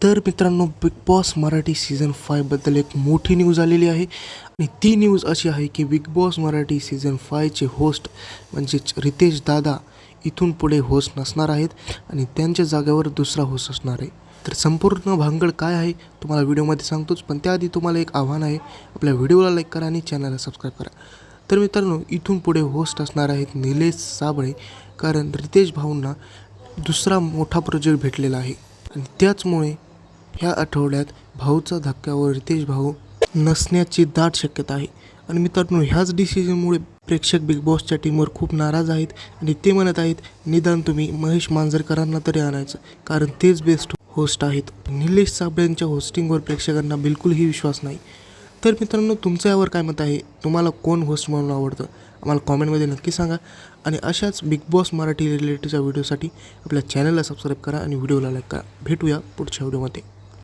तर मित्रांनो, big boss Marathi season 5 बद्दल एक मोठी न्यूज आलेली आहे आणि ती न्यूज अशी आहे की बिग बॉस मराठी सीझन 5चे होस्ट म्हणजेच रितेश दादा इथून पुढे होस्ट नसणार आहेत आणि त्यांच्या जागेवर दुसरा होस्ट असणार आहे. तर संपूर्ण भानगड काय आहे तुम्हाला व्हिडिओमध्ये सांगतोच, पण त्याआधी तुम्हाला एक आव्हान आहे, आपल्या व्हिडिओला लाईक करा आणि चॅनलला सबस्क्राईब करा. तर मित्रांनो, इथून पुढे होस्ट असणार आहेत निलेश साबळे, कारण रितेश भाऊंना दुसरा मोठा प्रोजेक्ट भेटलेला आहे आणि त्याचमुळे ह्या आठवड्यात भाऊचा धक्क्यावर रितेश भाऊ नसण्याची दाट शक्यता आहे. आणि मित्रांनो, ह्याच डिसिजनमुळे प्रेक्षक बिग बॉसच्या टीमवर खूप नाराज आहेत आणि ते म्हणत आहेत निदान तुम्ही महेश मांजरेकरांना तरी आणायचं, कारण तेच बेस्ट होस्ट आहेत. निलेश साबळेंच्या होस्टिंगवर प्रेक्षकांना बिलकुलही विश्वास नाही. तर मित्रांनो, तुमचं यावर काय मत आहे? तुम्हाला कोण होस्ट म्हणून आवडतं? आम्हाला कॉमेंटमध्ये नक्की सांगा. आणि अशाच बिग बॉस मराठी रिलेटेडच्या व्हिडिओसाठी आपल्या चॅनलला सबस्क्राईब करा आणि व्हिडिओला लाईक करा. भेटूया पुढच्या व्हिडिओमध्ये.